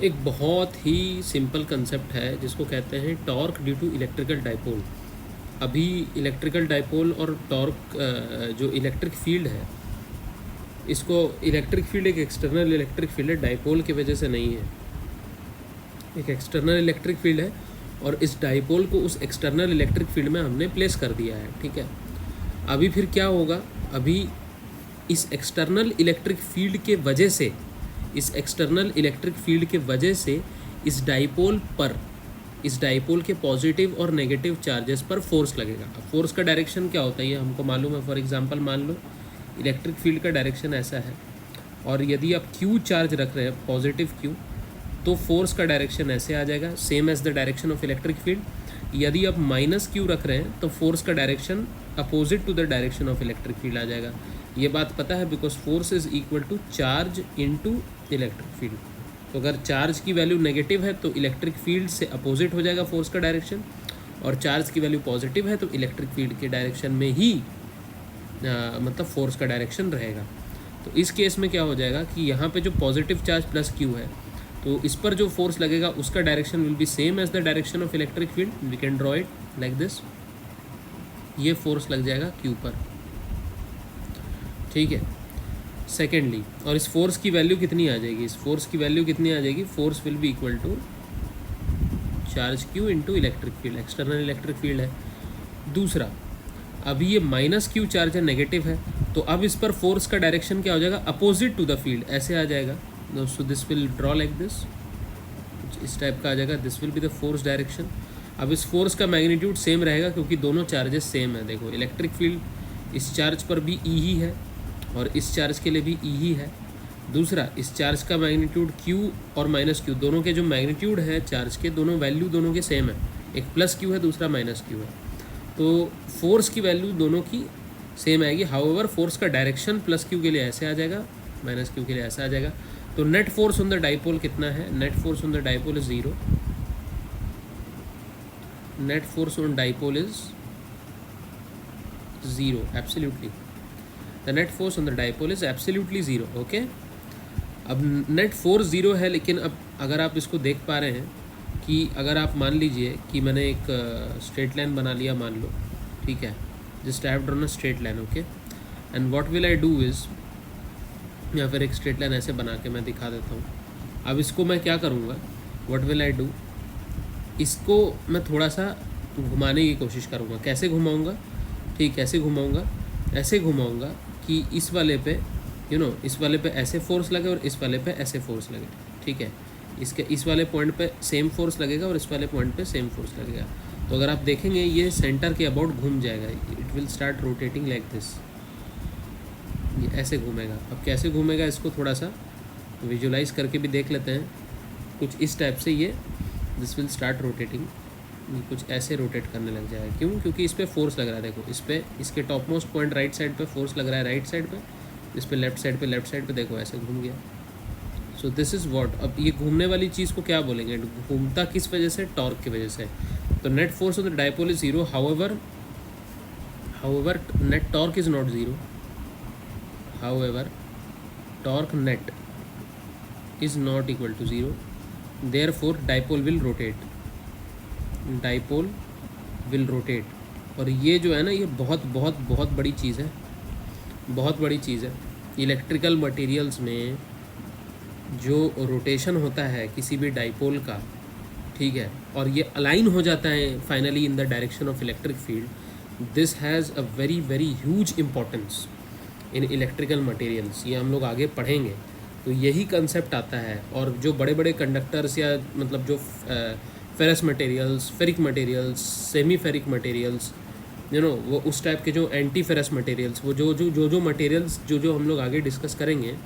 एक बहुत ही simple concept है जिसको कहते हैं torque due to electrical dipole. अभी इलेक्ट्रिकल डाइपोल और टॉर्क जो इलेक्ट्रिक फील्ड है, इसको इलेक्ट्रिक फील्ड एक एक्सटर्नल इलेक्ट्रिक फील्ड है, डाइपोल की वजह से नहीं है। एक एक्सटर्नल इलेक्ट्रिक फील्ड है और इस डाइपोल को उस एक्सटर्नल इलेक्ट्रिक फील्ड में हमने प्लेस कर दिया है, ठीक है। अभी फिर क्या होगा, अभी इस एक्सटर्नल इलेक्ट्रिक फील्ड के वजह से, इस एक्सटर्नल इलेक्ट्रिक फील्ड के वजह से इस डाइपोल पर, इस डाइपोल के पॉजिटिव और नेगेटिव चार्जेस पर फोर्स लगेगा। अब फोर्स का डायरेक्शन क्या होता है ये हमको मालूम है। फॉर एग्जांपल मान लो इलेक्ट्रिक फील्ड का डायरेक्शन ऐसा है और यदि आप क्यू चार्ज रख रहे हैं, पॉजिटिव क्यू, तो फोर्स का डायरेक्शन ऐसे आ जाएगा, same as the direction of electric field. यदि आप माइनस क्यू रख रहे हैं तो फोर्स का direction opposite to the direction of electric field आ जाएगा। ये बात पता है, because force is equal to charge into electric field. तो अगर चार्ज की वैल्यू नेगेटिव है तो इलेक्ट्रिक फील्ड से अपोजिट हो जाएगा फोर्स का डायरेक्शन, और चार्ज की वैल्यू पॉजिटिव है तो इलेक्ट्रिक फील्ड के डायरेक्शन में ही मतलब फोर्स का डायरेक्शन रहेगा। तो इस केस में क्या हो जाएगा कि यहाँ पे जो पॉजिटिव चार्ज प्लस क्यू है, तो इस पर जो फोर्स लगेगा उसका direction will be same as the direction of electric field. We can draw it like this. ये फोर्स लग जाएगा क्यू पर, ठीक है। सेकेंडली, और इस फोर्स की वैल्यू कितनी आ जाएगी, इस फोर्स की वैल्यू कितनी आ जाएगी, force will be equal to charge Q into electric field, external electric field है। दूसरा, अभी ये माइनस क्यू चार्ज है, नेगेटिव है, तो अब इस पर फोर्स का डायरेक्शन क्या हो जाएगा, अपोजिट टू द फील्ड, ऐसे आ जाएगा। So this will draw like this, इस टाइप का आ जाएगा। This will be the force direction. अब इस फोर्स का मैग्नीट्यूड सेम रहेगा क्योंकि दोनों चार्जेस सेम है। देखो इलेक्ट्रिक फील्ड इस चार्ज पर भी ई ही है और इस चार्ज के लिए भी ई ही है। दूसरा, इस चार्ज का मैग्नीट्यूड क्यू और माइनस क्यू, दोनों के जो मैग्नीट्यूड है चार्ज के, दोनों वैल्यू दोनों के सेम है। एक प्लस क्यू है, दूसरा माइनस क्यू है, तो फोर्स की वैल्यू दोनों की सेम आएगी। हाउएवर फोर्स का डायरेक्शन प्लस क्यू के लिए ऐसे आ जाएगा, माइनस क्यू के लिए ऐसा आ जाएगा। तो net force on the dipole कितना है, net force on the dipole is zero. Net force on dipole is zero, absolutely. The net force on the dipole is absolutely zero, okay. अब net force zero है, लेकिन अब अगर आप इसको देख पा रहे हैं कि अगर आप मान लीजिए कि मैंने एक स्ट्रेट लाइन बना लिया, मान लो, ठीक है, just I have drawn a straight line, okay. And what will I do is, या फिर एक स्ट्रेट लाइन ऐसे बना के मैं दिखा देता हूँ। अब इसको मैं क्या करूँगा, व्हाट विल आई डू, इसको मैं थोड़ा सा घुमाने की कोशिश करूँगा। कैसे घुमाऊँगा, ठीक, कैसे घुमाऊँगा, ऐसे घुमाऊँगा कि इस वाले पे इस वाले पे ऐसे फोर्स लगे और इस वाले पे ऐसे फोर्स लगे, ठीक है। इसके इस वाले पॉइंट पे सेम फोर्स लगेगा और इस वाले पॉइंट पे सेम फोर्स लगेगा। तो अगर आप देखेंगे ये सेंटर के अबाउट घूम जाएगा, it will start rotating like this, ये ऐसे घूमेगा। अब कैसे घूमेगा इसको थोड़ा सा विजुलाइज करके भी देख लेते हैं। कुछ इस टाइप से ये दिस विल स्टार्ट रोटेटिंग, कुछ ऐसे रोटेट करने लग जाएगा। क्यों, क्योंकि इस पर फोर्स लग रहा है। देखो इस पर, इसके top most point right side पे फोर्स लग रहा है, राइट साइड पे, इस पर लेफ्ट साइड पे देखो ऐसे घूम गया। So this is what. अब ये घूमने वाली चीज़ को क्या बोलेंगे, घूमता किस वजह से, टॉर्क की वजह से। तो net force on the dipole is zero, however net torque is not zero, however torque net is not equal to zero, therefore dipole will rotate, dipole will rotate. और ये जो है ना, ये बहुत बहुत बहुत बड़ी चीज़ है, बहुत बड़ी चीज़ है। इलेक्ट्रिकल मटेरियल्स में जो रोटेशन होता है किसी भी डाइपोल का, ठीक है, और ये अलाइन हो जाता है finally in the direction of electric field, this has a very very huge importance in electrical materials. ये हम लोग आगे पढ़ेंगे, तो यही कंसेप्ट आता है। और जो बड़े बड़े कंडक्टर्स या मतलब जो ferrous materials, ferric materials, semi ferric materials, वो उस टाइप के जो एंटी फेरस मटेरियल्स, वो जो मटेरियल्स जो हम लोग आगे डिस्कस करेंगे,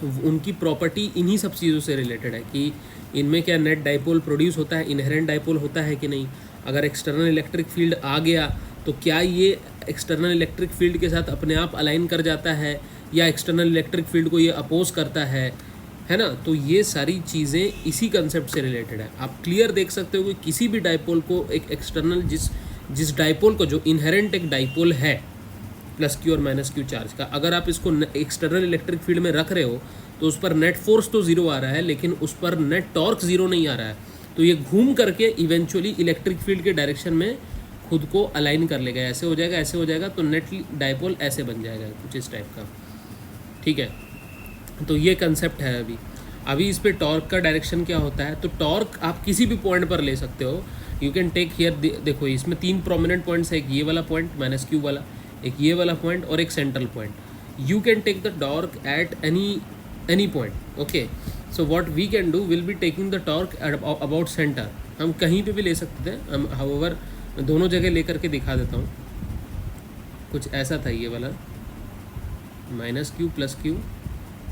तो उनकी प्रॉपर्टी इन्हीं सब चीज़ों से रिलेटेड है कि इनमें क्या नेट डाइपोल प्रोड्यूस होता है, इनहेरेंट डाइपोल होता है कि नहीं। अगर एक्सटर्नल इलेक्ट्रिक फील्ड आ गया तो क्या ये एक्सटर्नल इलेक्ट्रिक फील्ड के साथ अपने आप अलाइन कर जाता है या एक्सटर्नल इलेक्ट्रिक फील्ड को ये अपोज करता है ना। तो ये सारी चीज़ें इसी कंसेप्ट से रिलेटेड है। आप क्लियर देख सकते हो कि किसी भी डाइपोल को एक एक्सटर्नल, जिस डाइपोल को जो इनहेरेंट एक डाइपोल है प्लस क्यू और माइनस क्यू चार्ज का, अगर आप इसको एक्सटर्नल इलेक्ट्रिक फील्ड में रख रहे हो तो उस पर नेट फोर्स तो ज़ीरो आ रहा है, लेकिन उस पर नेट टॉर्क ज़ीरो नहीं आ रहा है। तो ये घूम करके इवेंचुअली इलेक्ट्रिक फील्ड के डायरेक्शन में खुद को अलाइन कर लेगा, ऐसे हो जाएगा, ऐसे हो जाएगा, तो नेट डायपोल ऐसे बन जाएगा कुछ इस टाइप का। ठीक है, तो ये कंसेप्ट है। अभी इस पे टॉर्क का डायरेक्शन क्या होता है, तो टॉर्क आप किसी भी पॉइंट पर ले सकते हो। यू कैन टेक हियर, देखो इसमें 3 प्रोमिनेंट पॉइंट्स है, एक ये वाला पॉइंट माइनस क्यू वाला, एक ये वाला पॉइंट और एक central point. You can take the torque at any point. Okay, so what we can do, will be taking the torque about centre. हम कहीं पे भी ले सकते थे, हम हाउएवर दोनों जगह लेकर के दिखा देता हूँ। कुछ ऐसा था ये वाला, माइनस क्यू प्लस क्यू,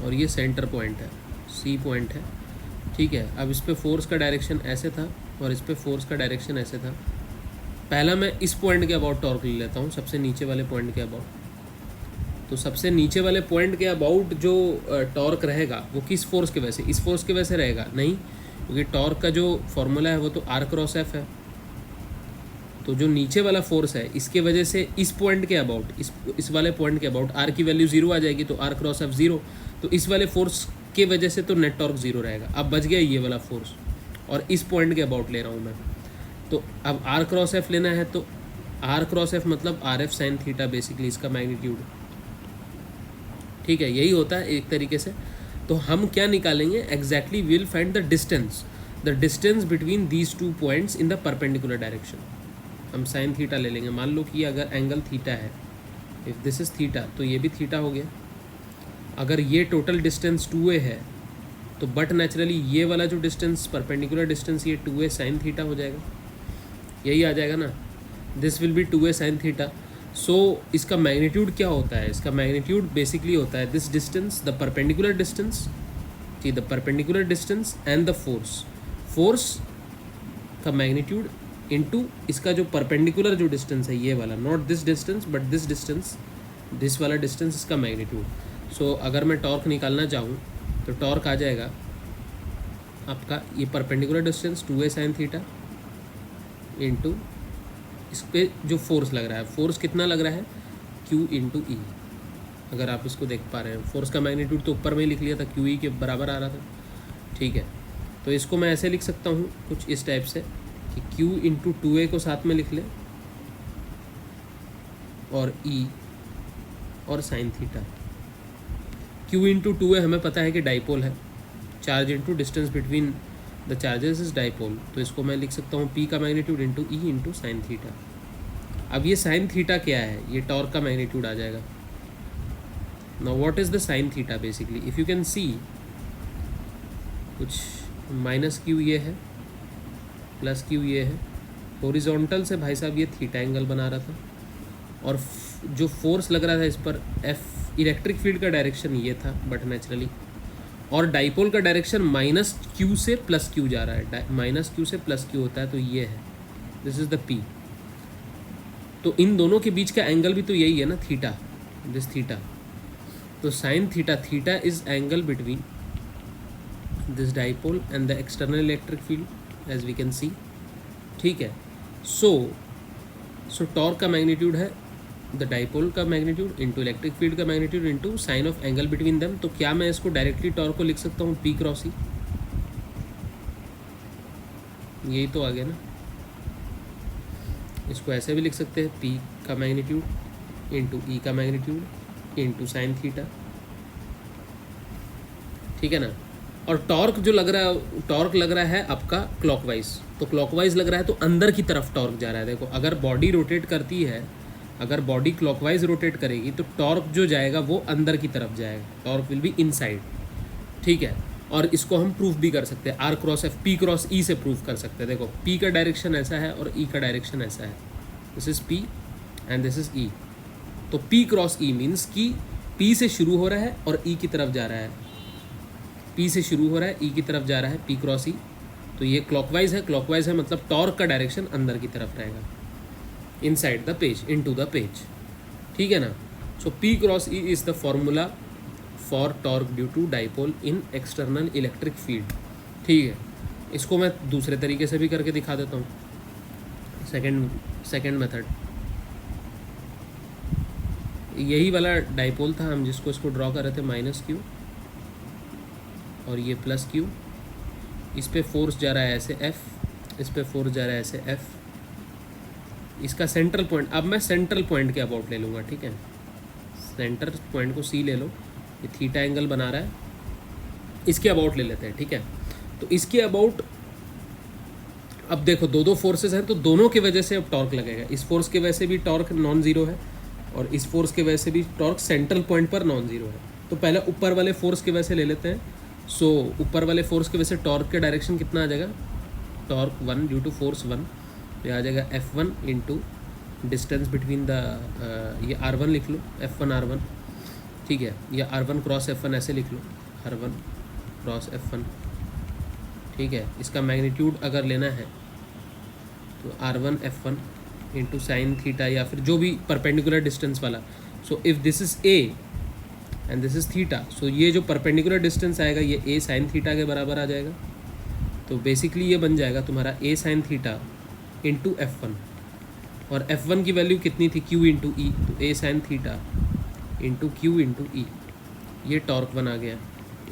और ये सेंटर पॉइंट है, सी पॉइंट है। ठीक है, अब इस पे फोर्स का डायरेक्शन ऐसे था और इस पे फोर्स का डायरेक्शन ऐसे था। पहला मैं इस पॉइंट के अबाउट टॉर्क ले लेता हूँ, सबसे नीचे वाले पॉइंट के अबाउट। तो सबसे नीचे वाले पॉइंट के अबाउट जो टॉर्क रहेगा वो किस फोर्स के वजह से, इस फोर्स के वजह से रहेगा नहीं, क्योंकि टॉर्क का जो फॉर्मूला है वो तो आर क्रॉस एफ है। तो जो नीचे वाला फोर्स है इसके वजह से इस पॉइंट के अबाउट, इस वाले पॉइंट के अबाउट आर की वैल्यू ज़ीरो आ जाएगी, तो आर क्रॉस एफ ज़ीरो। तो इस वाले फोर्स के वजह से तो नेट टॉर्क ज़ीरो रहेगा। अब बच गया ये वाला फोर्स, और इस पॉइंट के अबाउट ले रहा हूँ मैं। तो अब आर क्रॉस एफ लेना है, तो आर क्रॉस एफ मतलब R F sine theta, basically इसका मैग्नीट्यूड। ठीक है, यही होता है एक तरीके से। तो हम क्या निकालेंगे exactly, will find the distance between these two points in the perpendicular direction. हम साइन थीटा ले लेंगे। मान लो कि अगर एंगल थीटा है, इफ़ दिस इज़ थीटा, तो ये भी थीटा हो गया। अगर ये टोटल डिस्टेंस 2a है, तो बट नेचुरली ये वाला जो डिस्टेंस, परपेंडिकुलर डिस्टेंस, ये 2a साइन थीटा हो जाएगा। यही आ जाएगा ना, this will be 2a sine theta. So इसका मैग्नीट्यूड क्या होता है, इसका मैग्नीट्यूड बेसिकली होता है this distance, the perpendicular distance, ठीक, the perpendicular distance and the force का मैग्नीट्यूड इनटू इसका जो परपेंडिकुलर जो डिस्टेंस है ये वाला, not this distance but this distance, this वाला डिस्टेंस, इसका मैग्नीट्यूड। सो अगर मैं टॉर्क निकालना चाहूँ तो टॉर्क आ जाएगा आपका ये perpendicular distance 2a sine theta into इस पर जो फोर्स लग रहा है, फोर्स कितना लग रहा है, Q इंटू ई। अगर आप इसको देख पा रहे हैं, फोर्स का मैग्नीट्यूड तो ऊपर में ही लिख लिया था, QE के बराबर आ रहा था। ठीक है, तो इसको मैं ऐसे लिख सकता हूँ कुछ इस टाइप से कि Q इंटू 2a को साथ में लिख लें, और E और sine theta. Q into 2a हमें पता है कि डाइपोल है, charge into distance between the charges is dipole. तो इसको मैं लिख सकता हूँ P का magnitude into E into sine theta. अब ये साइन थीटा क्या है, ये टॉर्क का मैग्नीट्यूड आ जाएगा। Now what is the sine theta, basically if you can see, कुछ माइनस Q ये है, प्लस Q ये है, हॉरिजॉन्टल से भाई साहब ये थीटा एंगल बना रहा था, और जो फोर्स लग रहा था इस पर F, इलेक्ट्रिक फील्ड का डायरेक्शन ये था बट नेचुरली, और डाइपोल का डायरेक्शन माइनस Q से प्लस Q जा रहा है, माइनस Q से प्लस Q होता है, तो ये है, दिस इज़ द P। तो इन दोनों के बीच का एंगल भी तो यही है ना, थीटा, दिस थीटा। तो sine theta, theta is angle between this dipole and the external electric field as we can see. ठीक है, सो टॉर्क का मैग्नीट्यूड है द डाइपोल का मैग्नीट्यूड इंटू इलेक्ट्रिक फील्ड का magnitude into sine of angle between them. तो क्या मैं इसको डायरेक्टली टॉर्क को लिख सकता हूँ P क्रॉस E, यही तो आ गया ना। इसको ऐसे भी लिख सकते हैं, P का मैग्नीट्यूड इंटू E का मैग्नीट्यूड इंटू साइन थीटा। ठीक है ना। और टॉर्क जो लग रहा है, टॉर्क लग रहा है आपका क्लॉकवाइज, तो क्लॉकवाइज लग रहा है तो अंदर की तरफ टॉर्क जा रहा है। देखो अगर बॉडी रोटेट करती है, अगर बॉडी क्लॉकवाइज रोटेट करेगी तो टॉर्क जो जाएगा वो अंदर की तरफ जाएगा, टॉर्क विल बी इनसाइड। ठीक है, और इसको हम प्रूफ भी कर सकते हैं, R cross F, P cross E से प्रूफ कर सकते हैं। देखो P का डायरेक्शन ऐसा है और E का डायरेक्शन ऐसा है, this is P and this is E। तो P क्रॉस E मीन्स कि P से शुरू हो रहा है और E की तरफ जा रहा है, P से शुरू हो रहा है, E की तरफ जा रहा है, P क्रॉस E। तो ये क्लॉकवाइज है, क्लॉकवाइज है मतलब टॉर्क का डायरेक्शन अंदर की तरफ रहेगा, inside the page, into the page. ठीक है ना। So P cross E is the formula for torque due to dipole in external electric field. ठीक है, इसको मैं दूसरे तरीके से भी करके दिखा देता हूँ, सेकेंड मेथड। यही वाला डाइपोल था हम जिसको इसको ड्रॉ कर रहे थे, माइनस Q और ये प्लस क्यू, इस पे फोर्स जा रहा है ऐसे एफ, इस पे फोर्स जा रहा है ऐसे एफ, इसका सेंट्रल पॉइंट, अब मैं सेंट्रल पॉइंट के अबाउट ले लूँगा, ठीक है, सेंटर पॉइंट को सी ले लो, ये थीटा एंगल बना रहा है, इसके अबाउट ले लेते हैं, ठीक है। तो इसके अबाउट अब देखो दो फोर्सेस हैं, तो दोनों की वजह से अब टॉर्क लगेगा, इस फोर्स की वजह से भी टॉर्क नॉन ज़ीरो है और इस फोर्स की वजह से भी टॉर्क सेंट्रल पॉइंट पर नॉन ज़ीरो है। तो पहले ऊपर वाले फोर्स की वजह से ले लेते हैं। सो ऊपर वाले फोर्स की वजह से टॉर्क के डायरेक्शन कितना आ जाएगा, टॉर्क 1 ड्यू टू फोर्स 1, तो आ जाएगा F1 into distance between the, ये R1 लिख लो, F1 R1, ठीक है, या R1 क्रॉस F1 ऐसे लिख लो, R1 क्रॉस F1, ठीक है। इसका मैग्नीट्यूड अगर लेना है तो R1 F1 into sine theta, या फिर जो भी परपेंडिकुलर डिस्टेंस वाला। So if this is A and this is theta, so ये जो परपेंडिकुलर डिस्टेंस आएगा ये A साइन थीटा के बराबर आ जाएगा। तो बेसिकली ये बन जाएगा तुम्हारा A sine theta into F1, और F1 की वैल्यू कितनी थी, Q इंटू ई, तो A sine theta into Q into E, ये टॉर्क 1 आ गया,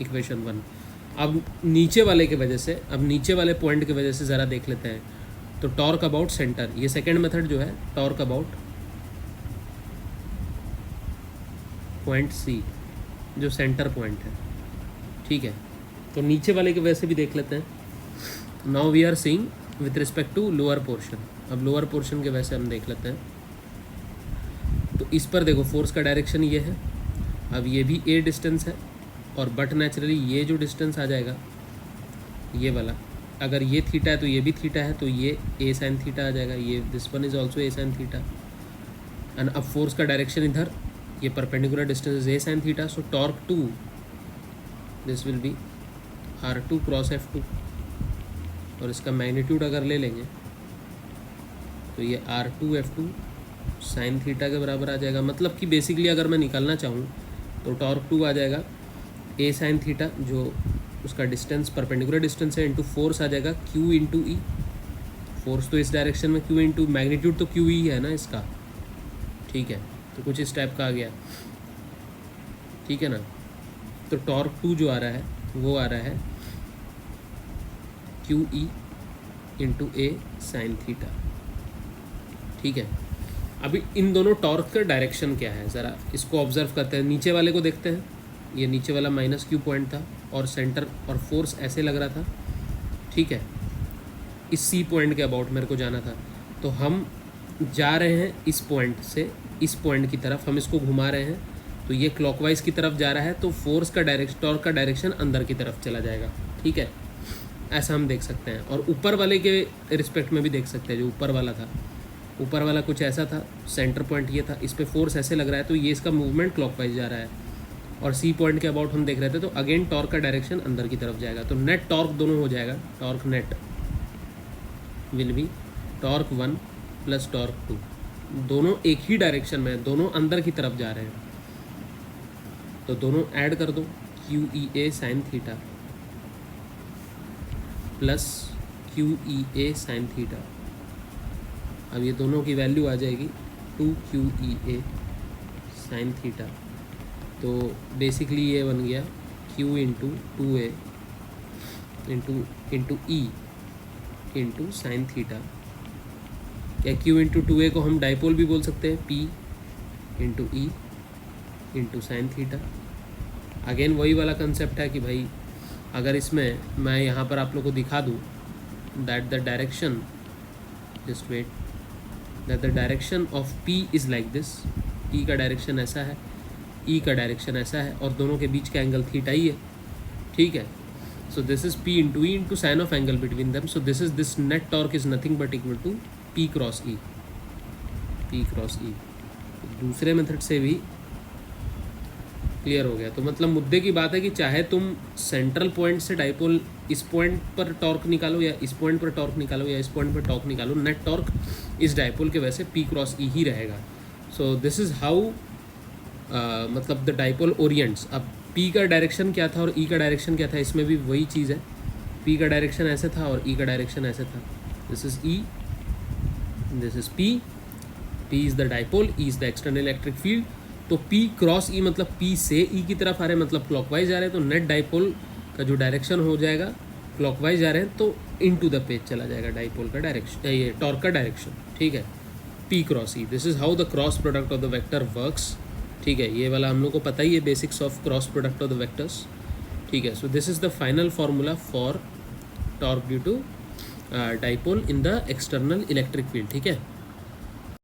इक्वेशन 1। अब नीचे वाले की वजह से, अब नीचे वाले पॉइंट की वजह से ज़रा देख लेते हैं। तो टॉर्क अबाउट सेंटर, ये सेकंड मेथड जो है, टॉर्क अबाउट पॉइंट सी, जो सेंटर पॉइंट है, ठीक है। तो नीचे वाले की वजह से भी देख लेते हैं। Now we are seeing with respect to lower portion, अब लोअर पोर्शन के वजह से हम देख लेते हैं। तो इस पर देखो फोर्स का डायरेक्शन ये है, अब ये भी A डिस्टेंस है, और बट नेचुरली ये जो डिस्टेंस आ जाएगा ये वाला, अगर ये थीटा है तो ये भी थीटा है, तो ये A साइन थीटा आ जाएगा, ये this one is also A sine theta. And अब फोर्स का डायरेक्शन इधर, ये perpendicular distance is A sine theta, so torque 2 this will B R2 cross F2, और इसका मैग्नीट्यूड अगर ले लेंगे तो ये R2 F2 साइन थीटा के बराबर आ जाएगा। मतलब कि बेसिकली अगर मैं निकालना चाहूँ तो टॉर्क 2 आ जाएगा A साइन थीटा, जो उसका डिस्टेंस परपेंडिकुलर डिस्टेंस है, इंटू फोर्स आ जाएगा Q इंटू ई, फोर्स तो इस डायरेक्शन में Q इंटू मैग्नीट्यूड तो Q ही है ना इसका, ठीक है। तो कुछ इस टाइप का आ गया, ठीक है ना। तो टॉर्क 2 जो आ रहा है वो आ रहा है Q E into A sine theta, ठीक है। अभी इन दोनों टॉर्क का डायरेक्शन क्या है, ज़रा इसको ऑब्जर्व करते हैं। नीचे वाले को देखते हैं, ये नीचे वाला माइनस Q पॉइंट था और सेंटर और फोर्स ऐसे लग रहा था, ठीक है। इस C पॉइंट के अबाउट मेरे को जाना था, तो हम जा रहे हैं इस पॉइंट से इस पॉइंट की तरफ, हम इसको घुमा रहे हैं, तो ये क्लॉकवाइज की तरफ जा रहा है, तो फोर्स का डायरेक्शन, टॉर्क का डायरेक्शन अंदर की तरफ चला जाएगा, ठीक है। ऐसा हम देख सकते हैं। और ऊपर वाले के रिस्पेक्ट में भी देख सकते हैं, जो ऊपर वाला था, ऊपर वाला कुछ ऐसा था, सेंटर पॉइंट ये था, इस पर फोर्स ऐसे लग रहा है, तो ये इसका मूवमेंट क्लॉकवाइज जा रहा है। और C पॉइंट के अबाउट हम देख रहे थे, तो अगेन टॉर्क का डायरेक्शन अंदर की तरफ जाएगा, तो नेट टॉर्क दोनों हो जाएगा, torque net will be torque 1 plus torque 2, दोनों एक ही डायरेक्शन में, दोनों अंदर की तरफ जा रहे हैं, तो दोनों ऐड कर दो, QEA sine theta plus QEA sine theta. अब ये दोनों की वैल्यू आ जाएगी 2QEA साइन थीटा। तो बेसिकली ये बन गया Q into 2A into E into sine theta, या Q इंटू 2A को हम डाइपोल भी बोल सकते हैं, P into E into sine theta. Again वही वाला कंसेप्ट है कि भाई अगर इसमें मैं यहाँ पर आप लोग को दिखा दूँ that the direction, just wait, that the direction of P is like this, P का डायरेक्शन ऐसा है, E का डायरेक्शन ऐसा है, और दोनों के बीच का एंगल थीटा ही है, ठीक है। So this is P into E into sine of angle between them, so this is this net torque is nothing but equal to P cross E, P cross E। दूसरे method से भी clear हो गया। तो मतलब मुद्दे की बात है कि चाहे तुम सेंट्रल पॉइंट से डाइपोल इस पॉइंट पर टॉर्क निकालो, या इस पॉइंट पर टॉर्क निकालो, या इस पॉइंट पर टॉर्क निकालो, नेट टॉर्क इस डाइपोल के वैसे P क्रॉस E ही रहेगा। सो दिस इज़ हाउ मतलब द डाइपोल ओरिएंट्स। अब P का डायरेक्शन क्या था और E का डायरेक्शन क्या था, इसमें भी वही चीज़ है। P का डायरेक्शन ऐसे था और E का डायरेक्शन ऐसे था। This is E, this is P, P is the dipole, E is the external electric field. तो P क्रॉस E मतलब P से E की तरफ आ रहे हैं, मतलब क्लॉकवाइज आ रहे हैं, तो नेट डाइपोल का जो डायरेक्शन हो जाएगा, क्लॉकवाइज जा रहे हैं तो इनटू द पेज चला जाएगा डाइपोल का डायरेक्शन, ये टॉर्क का डायरेक्शन, ठीक है। P cross E, this is how the cross product of the vector works, ठीक है। ये वाला हम लोग को पता ही है, basics of cross product of the vectors, ठीक है। So this is the final formula for torque due to dipole in the external electric field, ठीक है।